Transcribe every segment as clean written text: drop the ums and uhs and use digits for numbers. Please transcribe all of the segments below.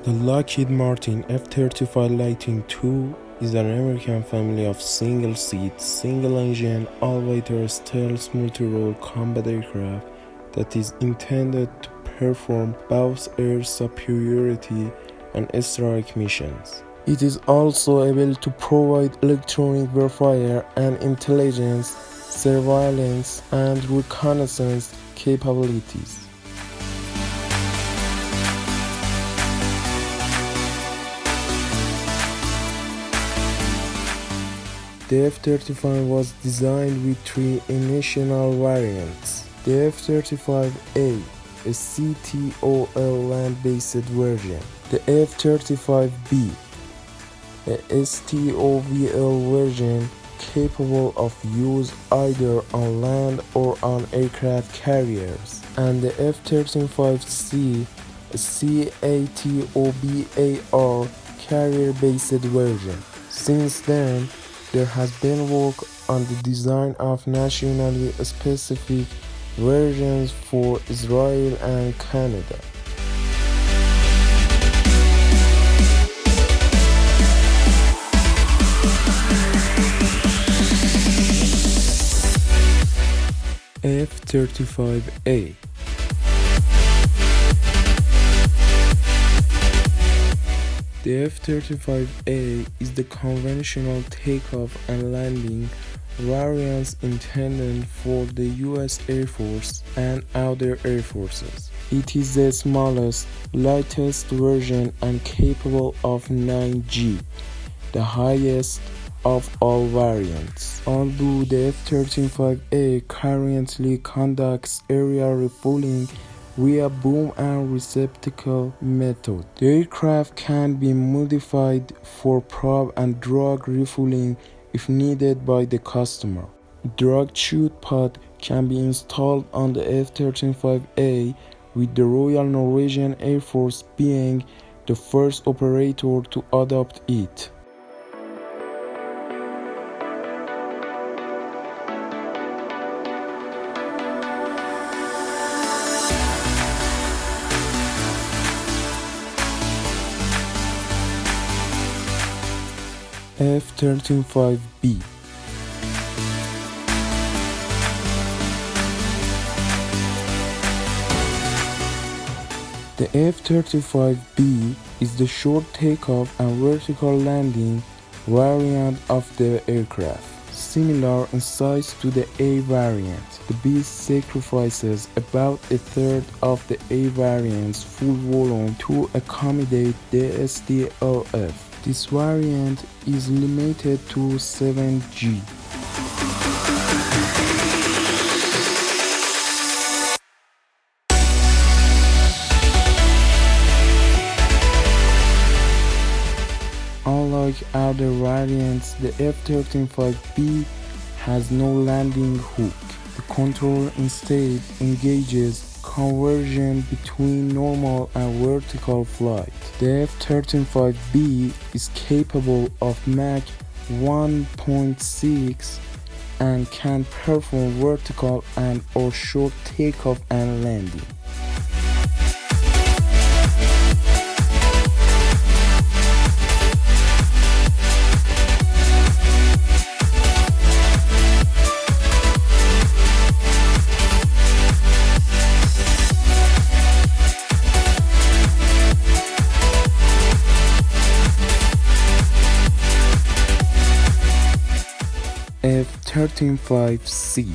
The Lockheed Martin F-35 Lightning II is an American family of single-seat, single-engine, all-weather stealth multirole combat aircraft that is intended to perform both air superiority and strike missions. It is also able to provide electronic warfare and intelligence, surveillance, and reconnaissance capabilities. The F-35 was designed with three initial variants: the F-35A, a CTOL land-based version; the F-35B, a STOVL version capable of use either on land or on aircraft carriers; and the F-35C, a CATOBAR carrier-based version. Since then, there has been work on the design of nationally specific versions for Israel and Canada. F-35A. The F-35A is the conventional takeoff and landing variant intended for the U.S. Air Force and other air forces. It is the smallest, lightest version and capable of 9G, the highest of all variants. Although the F-35A currently conducts area refueling via boom and receptacle method, the aircraft can be modified for probe-and-drogue refueling if needed by the customer. A drogue chute pod can be installed on the F-35A, with the Royal Norwegian Air Force being the first operator to adopt it. F-35B. The F-35B is the short takeoff and vertical landing variant of the aircraft. Similar in size to the A variant, the B sacrifices about a third of the A variant's full volume to accommodate the STOVL. This variant is limited to 7G. Unlike other variants, the F-35B has no landing hook. The controller instead engages conversion between normal and vertical flight. The F-35B is capable of Mach 1.6 and can perform vertical and or short takeoff and landing. F-35C.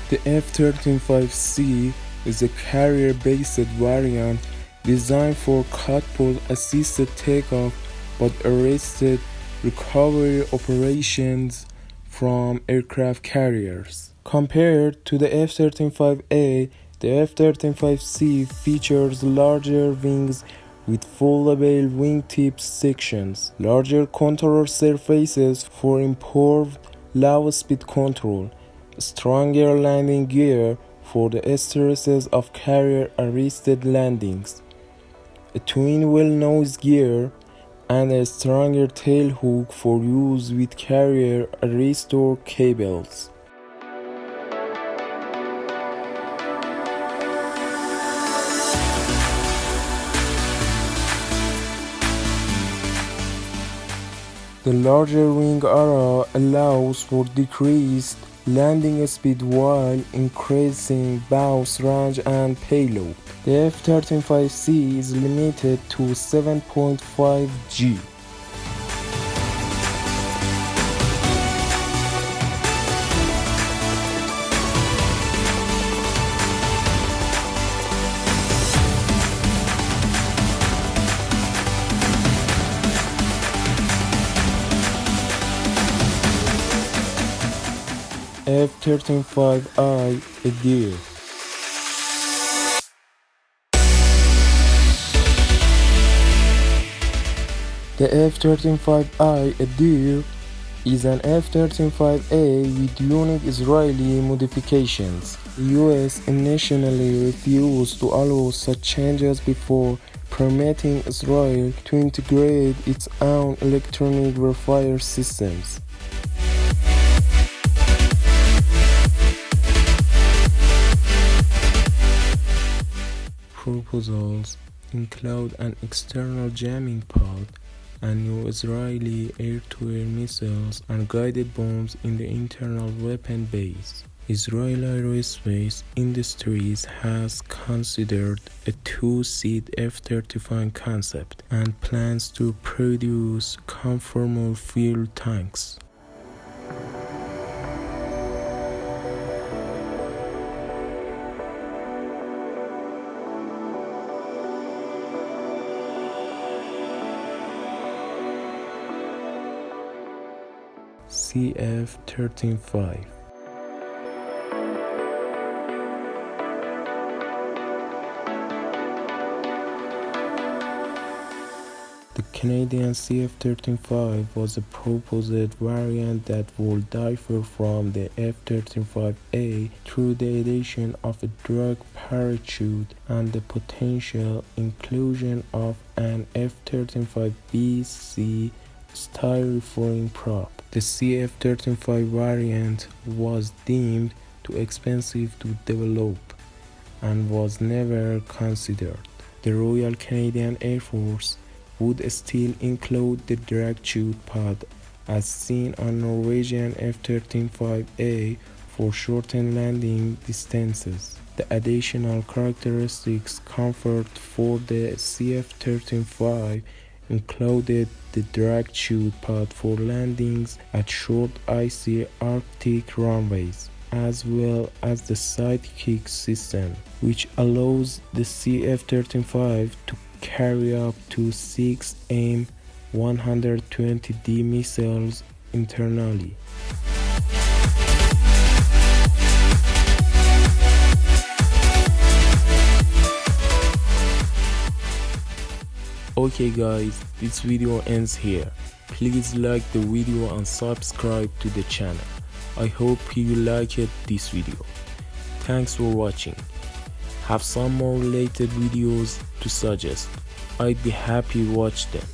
The F-35C is a carrier-based variant designed for catapult-assisted takeoff but arrested recovery operations from aircraft carriers. Compared to the F-35A, the F-35C features larger wings with foldable wingtip sections, larger control surfaces for improved low-speed control, stronger landing gear for the stresses of carrier-arrested landings, a twin-wheel nose gear, and a stronger tail hook for use with carrier arrestor cables. The larger wing area allows for decreased landing speed while increasing bounce range and payload. The F-35C is limited to 7.5 G. F-35I Deer. The F-35I Deer is an F-35A with unique Israeli modifications. The U.S. initially refused to allow such changes before permitting Israel to integrate its own electronic warfare systems. Proposals include an external jamming pod and new Israeli air-to-air missiles and guided bombs in the internal weapon base. Israeli aerospace industries has considered a two-seat F-35 concept and plans to produce conformal fuel tanks. F-35. The Canadian F-35 was a proposed variant that would differ from the F-35A through the addition of a drogue parachute and the potential inclusion of an F-35B style refueling probe. The F-35 variant was deemed too expensive to develop and was never considered. The Royal Canadian Air Force would still include the direct chute pod as seen on Norwegian F-35A for shortened landing distances. The additional characteristics conferred for the F-35 included the direct chute pod for landings at short icy Arctic runways, as well as the sidekick system, which allows the F-35 to carry up to 6 AIM-120D missiles internally. Okay guys, this video ends here. Please like the video and subscribe to the channel. I hope you liked this video. Thanks for watching. Have some more related videos to suggest. I'd be happy to watch them.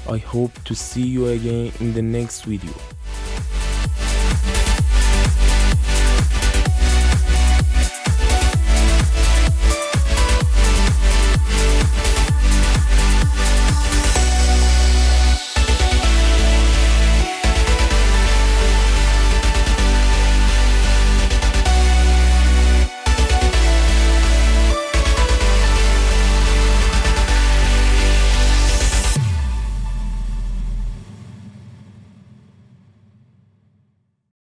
I hope to see you again in the next video.